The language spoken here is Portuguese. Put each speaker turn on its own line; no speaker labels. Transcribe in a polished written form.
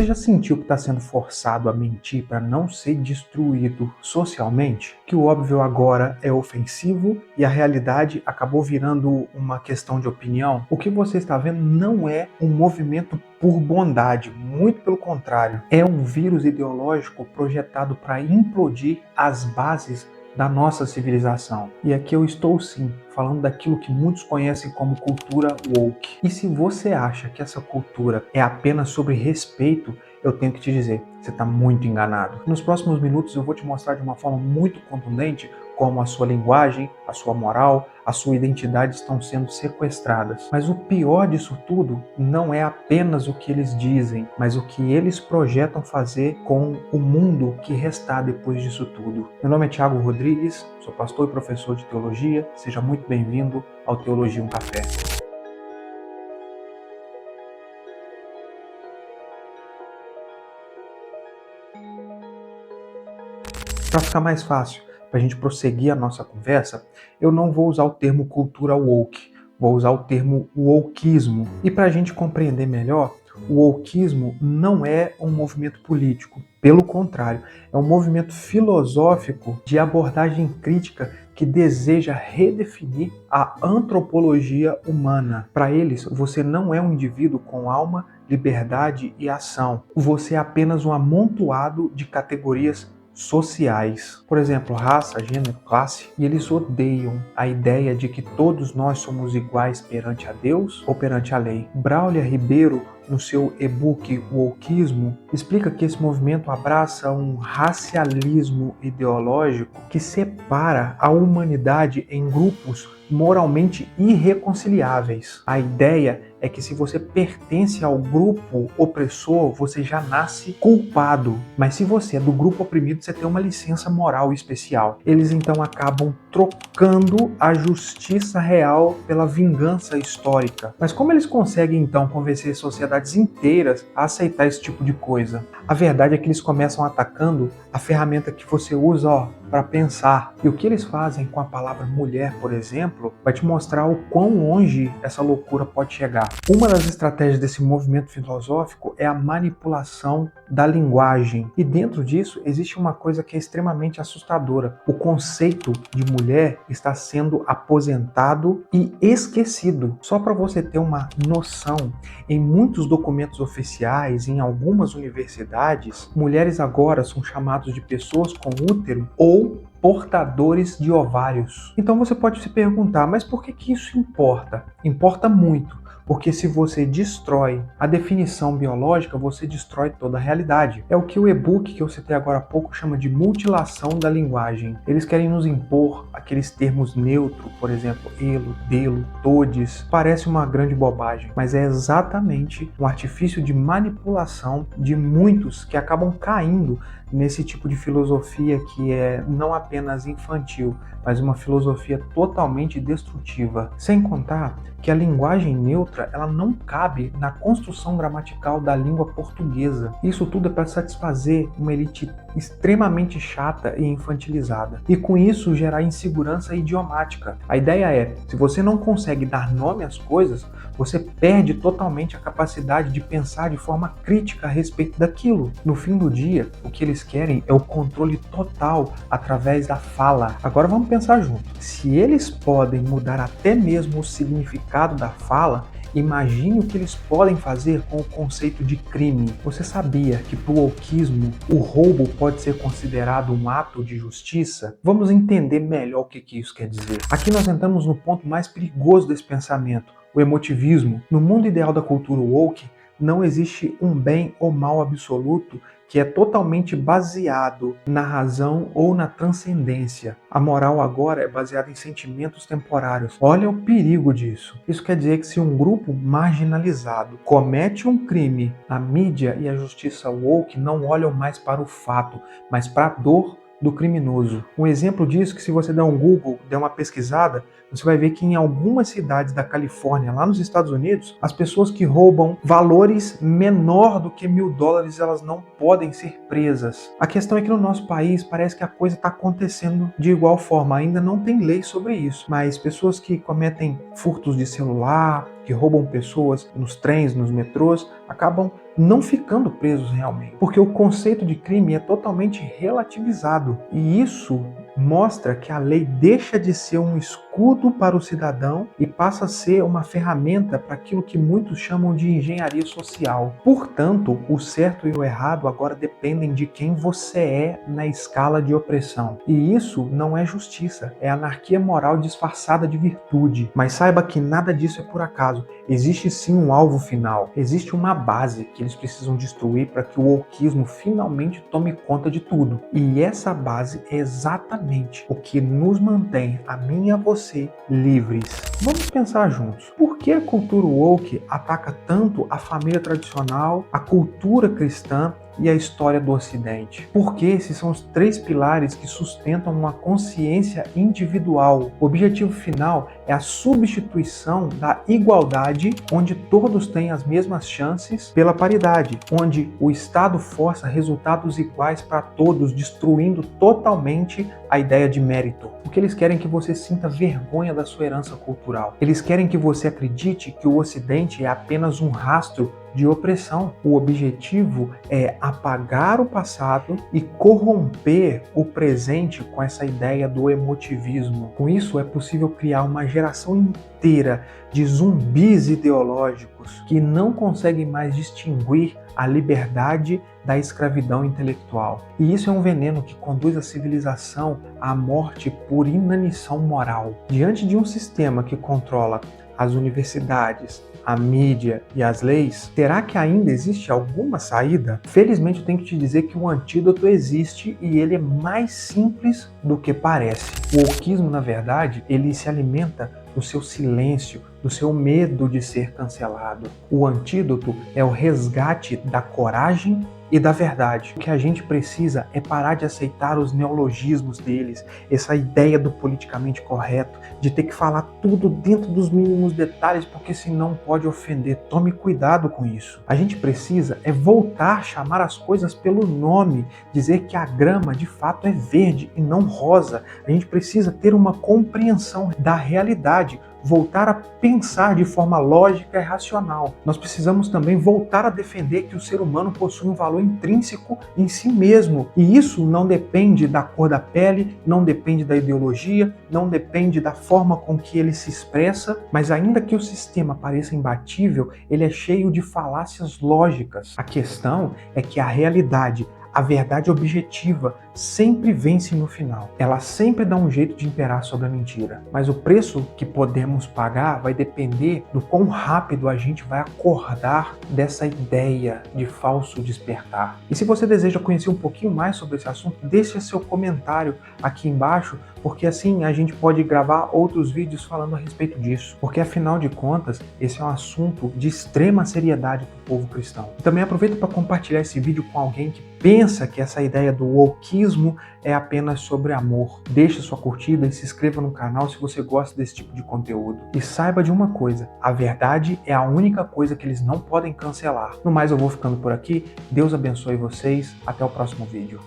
Você já sentiu que está sendo forçado a mentir para não ser destruído socialmente? Que o óbvio agora é ofensivo e a realidade acabou virando uma questão de opinião? O que você está vendo não é um movimento por bondade, muito pelo contrário. É um vírus ideológico projetado para implodir as bases da nossa civilização. E aqui eu estou sim falando daquilo que muitos conhecem como cultura woke. E se você acha que essa cultura é apenas sobre respeito, eu tenho que te dizer, você está muito enganado. Nos próximos minutos eu vou te mostrar de uma forma muito contundente como a sua linguagem, a sua moral, a sua identidade estão sendo sequestradas. Mas o pior disso tudo não é apenas o que eles dizem, mas o que eles projetam fazer com o mundo que restar depois disso tudo. Meu nome é Thiago Rodrigues, sou pastor e professor de teologia. Seja muito bem-vindo ao Teologia um Café. Para ficar mais fácil, para a gente prosseguir a nossa conversa, eu não vou usar o termo cultura woke, vou usar o termo wokeismo. E para a gente compreender melhor, o wokeismo não é um movimento político, pelo contrário, é um movimento filosófico de abordagem crítica que deseja redefinir a antropologia humana. Para eles, você não é um indivíduo com alma, liberdade e ação. Você é apenas um amontoado de categorias sociais, por exemplo, raça, gênero, classe, e eles odeiam a ideia de que todos nós somos iguais perante a Deus ou perante a lei. Braulia Ribeiro, no seu e-book Wokeismo, explica que esse movimento abraça um racialismo ideológico que separa a humanidade em grupos moralmente irreconciliáveis. A ideia é que se você pertence ao grupo opressor, você já nasce culpado. Mas se você é do grupo oprimido, você tem uma licença moral especial. Eles então acabam trocando a justiça real pela vingança histórica. Mas como eles conseguem então convencer sociedades inteiras a aceitar esse tipo de coisa? A verdade é que eles começam atacando a ferramenta que você usa, para pensar. E o que eles fazem com a palavra mulher, por exemplo, vai te mostrar o quão longe essa loucura pode chegar. Uma das estratégias desse movimento filosófico é a manipulação da linguagem. E dentro disso existe uma coisa que é extremamente assustadora. O conceito de mulher está sendo aposentado e esquecido. Só para você ter uma noção, em muitos documentos oficiais, em algumas universidades, mulheres agora são chamadas de pessoas com útero ou portadores de ovários. Então você pode se perguntar, mas por que isso importa? Importa muito, porque se você destrói a definição biológica, você destrói toda a realidade. É o que o e-book que eu citei agora há pouco chama de mutilação da linguagem. Eles querem nos impor aqueles termos neutros, por exemplo, elo, delo, todes. Parece uma grande bobagem, mas é exatamente um artifício de manipulação de muitos que acabam caindo nesse tipo de filosofia que é não apenas infantil, mas uma filosofia totalmente destrutiva. Sem contar que a linguagem neutra ela não cabe na construção gramatical da língua portuguesa. Isso tudo é para satisfazer uma elite extremamente chata e infantilizada. E com isso gerar insegurança idiomática. A ideia é, se você não consegue dar nome às coisas, você perde totalmente a capacidade de pensar de forma crítica a respeito daquilo. No fim do dia, o que eles querem é o controle total através da fala. Agora vamos pensar junto. Se eles podem mudar até mesmo o significado da fala, imagine o que eles podem fazer com o conceito de crime. Você sabia que para o wokeismo o roubo pode ser considerado um ato de justiça? Vamos entender melhor o que isso quer dizer. Aqui nós entramos no ponto mais perigoso desse pensamento, o emotivismo. No mundo ideal da cultura woke, não existe um bem ou mal absoluto que é totalmente baseado na razão ou na transcendência. A moral agora é baseada em sentimentos temporários. Olha o perigo disso. Isso quer dizer que se um grupo marginalizado comete um crime, a mídia e a justiça woke não olham mais para o fato, mas para a dor do criminoso. Um exemplo disso é que se você der um Google, der uma pesquisada, você vai ver que em algumas cidades da Califórnia, lá nos Estados Unidos, as pessoas que roubam valores menor do que $1.000, elas não podem ser presas. A questão é que no nosso país parece que a coisa está acontecendo de igual forma. Ainda não tem lei sobre isso, mas pessoas que cometem furtos de celular, que roubam pessoas nos trens, nos metrôs, acabam não ficando presos realmente, porque o conceito de crime é totalmente relativizado, e isso mostra que a lei deixa de ser um escudo para o cidadão e passa a ser uma ferramenta para aquilo que muitos chamam de engenharia social. Portanto, o certo e o errado agora dependem de quem você é na escala de opressão. E isso não é justiça, é anarquia moral disfarçada de virtude. Mas saiba que nada disso é por acaso. Existe sim um alvo final, existe uma base que eles precisam destruir para que o wokeismo finalmente tome conta de tudo. E essa base é exatamente o que nos mantém, a mim e a você, livres. Vamos pensar juntos. Por que a cultura woke ataca tanto a família tradicional, a cultura cristã e a história do Ocidente? Porque esses são os três pilares que sustentam uma consciência individual. O objetivo final é a substituição da igualdade, onde todos têm as mesmas chances, pela paridade, onde o Estado força resultados iguais para todos, destruindo totalmente a ideia de mérito. Porque eles querem que você sinta vergonha da sua herança cultural. Eles querem que você acredite que o Ocidente é apenas um rastro de opressão. O objetivo é apagar o passado e corromper o presente com essa ideia do emotivismo. Com isso, é possível criar uma geração inteira de zumbis ideológicos que não conseguem mais distinguir a liberdade da escravidão intelectual. E isso é um veneno que conduz a civilização à morte por inanição moral. Diante de um sistema que controla as universidades, a mídia e as leis, será que ainda existe alguma saída? Felizmente eu tenho que te dizer que o antídoto existe e ele é mais simples do que parece. O wokeismo, na verdade, ele se alimenta do seu silêncio, do seu medo de ser cancelado. O antídoto é o resgate da coragem e da verdade. O que a gente precisa é parar de aceitar os neologismos deles, essa ideia do politicamente correto, de ter que falar tudo dentro dos mínimos detalhes, porque senão pode ofender. Tome cuidado com isso. A gente precisa é voltar a chamar as coisas pelo nome, dizer que a grama de fato é verde e não rosa. A gente precisa ter uma compreensão da realidade, voltar a pensar de forma lógica e racional. Nós precisamos também voltar a defender que o ser humano possui um valor intrínseco em si mesmo. E isso não depende da cor da pele, não depende da ideologia, não depende da forma com que ele se expressa, mas ainda que o sistema pareça imbatível, ele é cheio de falácias lógicas. A questão é que a realidade, a verdade objetiva, sempre vence no final. Ela sempre dá um jeito de imperar sobre a mentira. Mas o preço que podemos pagar vai depender do quão rápido a gente vai acordar dessa ideia de falso despertar. E se você deseja conhecer um pouquinho mais sobre esse assunto, deixe seu comentário aqui embaixo, porque assim a gente pode gravar outros vídeos falando a respeito disso. Porque afinal de contas, esse é um assunto de extrema seriedade para o povo cristão. E também aproveita para compartilhar esse vídeo com alguém que pensa que essa ideia do wokeismo é apenas sobre amor. Deixe sua curtida e se inscreva no canal se você gosta desse tipo de conteúdo. E saiba de uma coisa, a verdade é a única coisa que eles não podem cancelar. No mais, eu vou ficando por aqui. Deus abençoe vocês. Até o próximo vídeo.